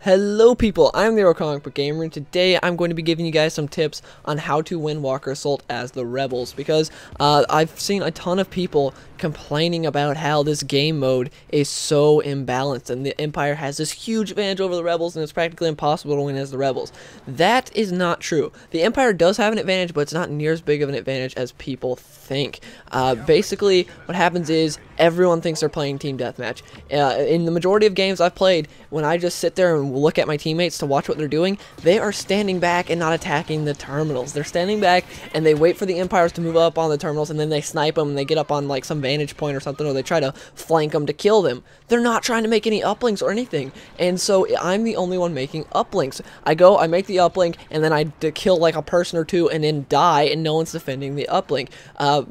Hello people, I'm the Comic Book Gamer, and today I'm going to be giving you guys some tips on how to win Walker Assault as the Rebels, because I've seen a ton of people complaining about how this game mode is so imbalanced and the Empire has this huge advantage over the Rebels and it's practically impossible to win as the Rebels. That is not true. The Empire does have an advantage, but it's not near as big of an advantage as people think. Basically, what happens is everyone thinks they're playing Team Deathmatch. In the majority of games I've played, when I just sit there and look at my teammates to watch what they're doing, they are standing back and not attacking the terminals. They're standing back and they wait for the Empires to move up on the terminals, and then they snipe them and they get up on like some vantage point or something, or they try to flank them to kill them. They're not trying to make any uplinks or anything, and so I'm the only one making uplinks. I make the uplink, and then I kill like a person or two and then die, and no one's defending the uplink.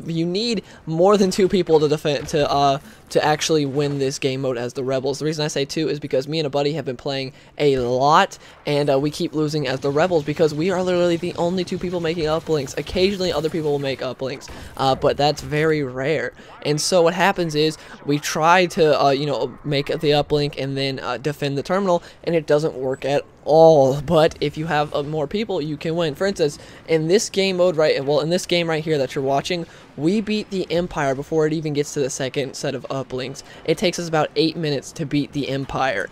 You need more than two people to defend to actually win this game mode as the Rebels. The reason I say two is because me and a buddy have been playing a lot, and we keep losing as the Rebels because we are literally the only two people making uplinks. Occasionally other people will make uplinks, but that's very rare. And so what happens is we try to make the uplink and then defend the terminal, and it doesn't work at all. But if you have more people, you can win. For instance, in this game mode in this game right here that you're watching, we beat the Empire before it even gets to the second set of uplinks. It takes us about 8 minutes to beat the Empire.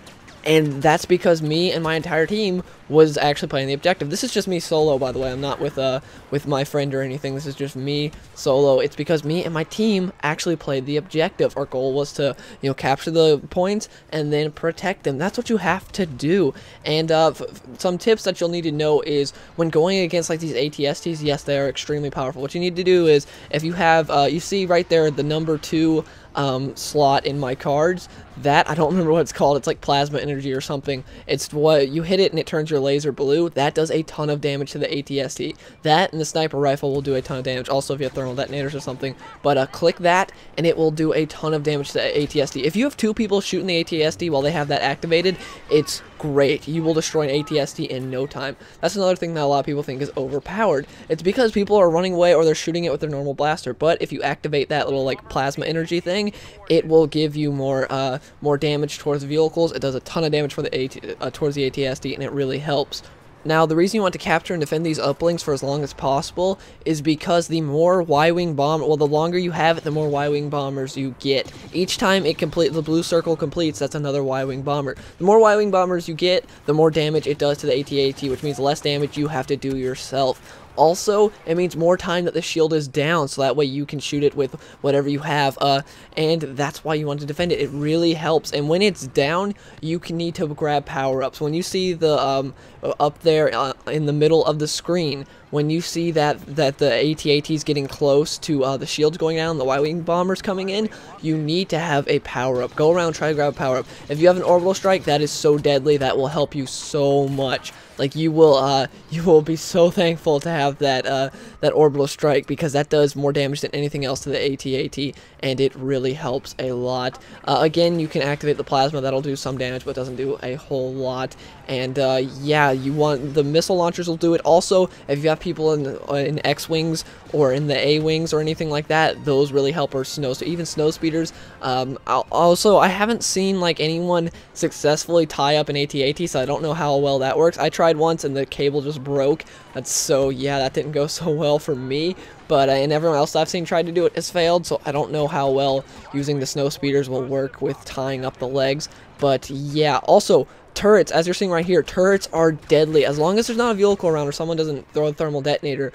And that's because me and my entire team was actually playing the objective. This is just me solo, by the way. I'm not with my friend or anything. This is just me solo. It's because me and my team actually played the objective. Our goal was to, capture the points and then protect them. That's what you have to do. And some tips that you'll need to know is when going against like these ATSTs, yes, they are extremely powerful. What you need to do is, if you have, you see right there the number 2 slot in my cards, that I don't remember what it's called. It's like plasma energy or something. It's what you hit it and it turns your laser blue. That does a ton of damage to the ATST. That and the sniper rifle will do a ton of damage. Also, if you have thermal detonators or something. But click that and it will do a ton of damage to the ATST. If you have 2 people shooting the ATST while they have that activated, it's great. You will destroy an ATST in no time. That's another thing that a lot of people think is overpowered. It's because people are running away or they're shooting it with their normal blaster. But if you activate that little like plasma energy thing, it will give you more damage towards the vehicles. It does a ton of damage for the towards the ATST, and it really helps. Now, the reason you want to capture and defend these uplinks for as long as possible is because the more Y-wing the longer you have it, the more Y-wing bombers you get. Each time the blue circle completes, that's another Y-wing bomber. The more Y-wing bombers you get, the more damage it does to the AT-AT, which means less damage you have to do yourself. Also, it means more time that the shield is down, so that way you can shoot it with whatever you have, and that's why you want to defend it. It really helps, and when it's down, you can need to grab power-ups. When you see the, up there in the middle of the screen, when you see that the AT-AT is getting close to the shields going down, the Y-wing bombers coming in, you need to have a power-up. Go around, try to grab a power-up. If you have an orbital strike, that is so deadly, that will help you so much. Like, you will be so thankful to have that orbital strike, because that does more damage than anything else to the AT-AT, and it really helps a lot. Again, you can activate the plasma. That'll do some damage, but doesn't do a whole lot. And yeah, the missile launchers will do it. Also, if you have people in X-wings or in the A-wings or anything like that, those really help. Or even snow speeders. Also, I haven't seen like anyone successfully tie up an AT-AT, so I don't know how well that works. I tried once and the cable just broke. Yeah, that didn't go so well for me. But and everyone else I've seen tried to do it has failed, so I don't know how well using the snow speeders will work with tying up the legs. But yeah, also turrets, as you're seeing right here, turrets are deadly. As long as there's not a vehicle around or someone doesn't throw a thermal detonator,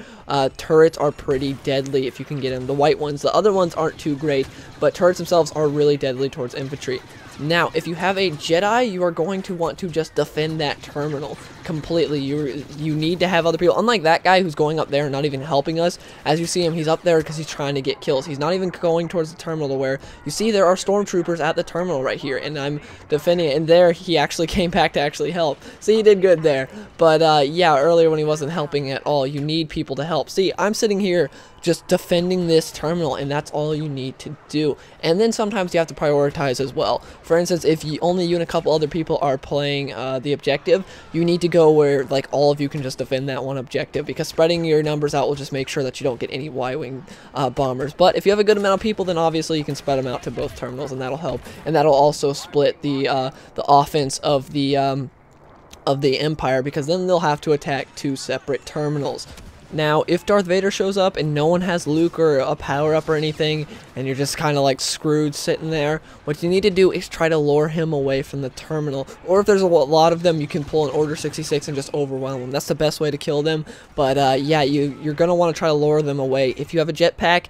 turrets are pretty deadly if you can get them. The white ones, the other ones aren't too great, but turrets themselves are really deadly towards infantry. Now, if you have a Jedi, you are going to want to just defend that terminal completely. You need to have other people. Unlike that guy who's going up there and not even helping us. As you see him, he's up there because he's trying to get kills. He's not even going towards the terminal, to where you see there are stormtroopers at the terminal right here, and I'm defending it. And there, he actually came back to actually help. See, he did good there. But yeah, earlier when he wasn't helping at all, you need people to help. See, I'm sitting here just defending this terminal, and that's all you need to do. And then sometimes you have to prioritize as well. For instance, if only you and a couple other people are playing the objective, you need to go where like all of you can just defend that one objective, because spreading your numbers out will just make sure that you don't get any Y-wing bombers. But if you have a good amount of people, then obviously you can spread them out to both terminals, and that'll help. And that'll also split the offense of the of the Empire, because then they'll have to attack 2 separate terminals. Now, if Darth Vader shows up and no one has Luke or a power-up or anything, and you're just kind of like screwed sitting there, what you need to do is try to lure him away from the terminal. Or if there's a lot of them, you can pull an Order 66 and just overwhelm them. That's the best way to kill them. But yeah, you're going to want to try to lure them away. If you have a jetpack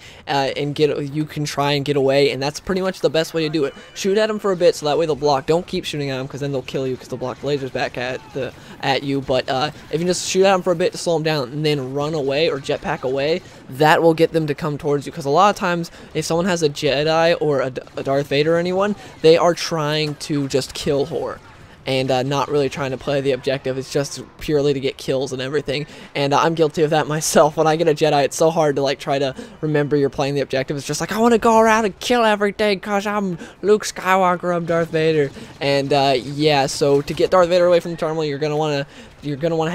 you can try and get away, and that's pretty much the best way to do it. Shoot at them for a bit so that way they'll block. Don't keep shooting at them, because then they'll kill you, because they'll block the lasers back at you. But if you just shoot at them for a bit to slow them down and then run away or jetpack away, that will get them to come towards you. Because a lot of times if someone has a Jedi or a Darth Vader or anyone, they are trying to just kill Hoth and not really trying to play the objective. It's just purely to get kills and everything, and I'm guilty of that myself. When I get a Jedi, it's so hard to like try to remember you're playing the objective. It's just like, I want to go around and kill everything because I'm Luke Skywalker, I'm Darth Vader. And yeah, so to get Darth Vader away from the terminal, you're gonna want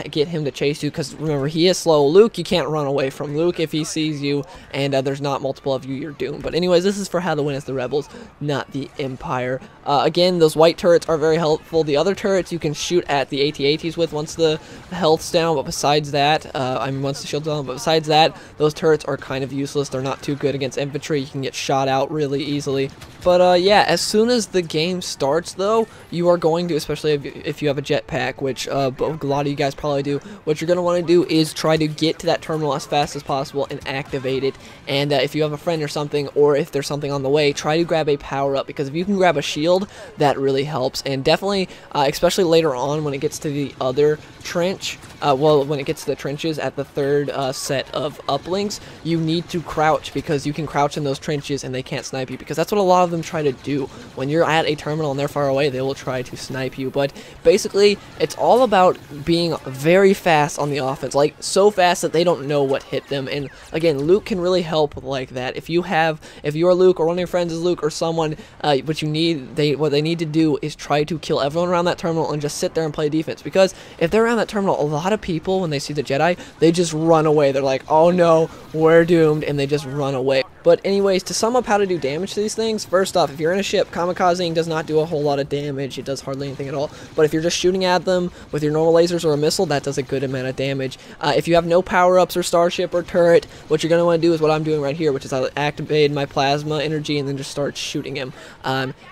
to get him to chase you, because remember, he is slow. Luke, you can't run away from Luke. If he sees you and there's not multiple of you, you're doomed. But anyways, this is for how to win as the Rebels, not the Empire. Again, those white turrets are very helpful. The other turrets you can shoot at the AT-ATs with once the health's down, but besides that, I mean once the shield's down, but besides that, those turrets are kind of useless. They're not too good against infantry. You can get shot out really easily. But yeah, as soon as the game starts though, you are going to, especially if you have a jetpack, which a lot of you guys probably do, what you're going to want to do is try to get to that terminal as fast as possible and activate it. And if you have a friend or something, or if there's something on the way, try to grab a power-up, because if you can grab a shield, that really helps. And definitely, especially later on when it gets to the other trench, well, when it gets to the trenches at the third set of uplinks, you need to crouch, because you can crouch in those trenches and they can't snipe you, because that's what a lot of them try to do. When you're at a terminal and they're far away, they will try to snipe you. But basically, it's all about being very fast on the offense, like so fast that they don't know what hit them. And again, Luke can really help like that. If you're Luke, or one of your friends is Luke, or someone, what they need to do is try to kill everyone around that terminal and just sit there and play defense. Because if they're around that terminal, a lot of people, when they see the Jedi, they just run away. They're like, oh no, we're doomed, and they just run away. But anyways, to sum up how to do damage to these things, first off, if you're in a ship, kamikazing does not do a whole lot of damage. It does hardly anything at all. But if you're just shooting at them with your normal lasers or a missile, that does a good amount of damage. If you have no power-ups or starship or turret, what you're going to want to do is what I'm doing right here, which is I activate my plasma energy and then just start shooting him.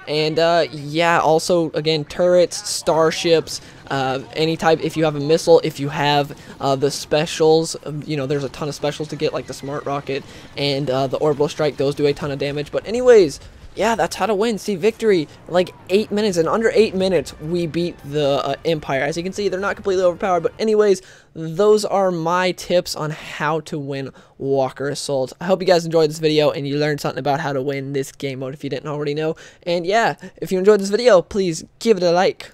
Yeah, also, again, turrets, starships, any type. If you have a missile, if you have the specials, you know, there's a ton of specials to get, like the smart rocket and the orbital strike. Those do a ton of damage. But anyways, yeah, that's how to win. See, victory in like 8 minutes. In under 8 minutes, we beat the Empire. As you can see, they're not completely overpowered. But anyways, those are my tips on how to win Walker Assault. I hope you guys enjoyed this video and you learned something about how to win this game mode if you didn't already know. And yeah, if you enjoyed this video, please give it a like.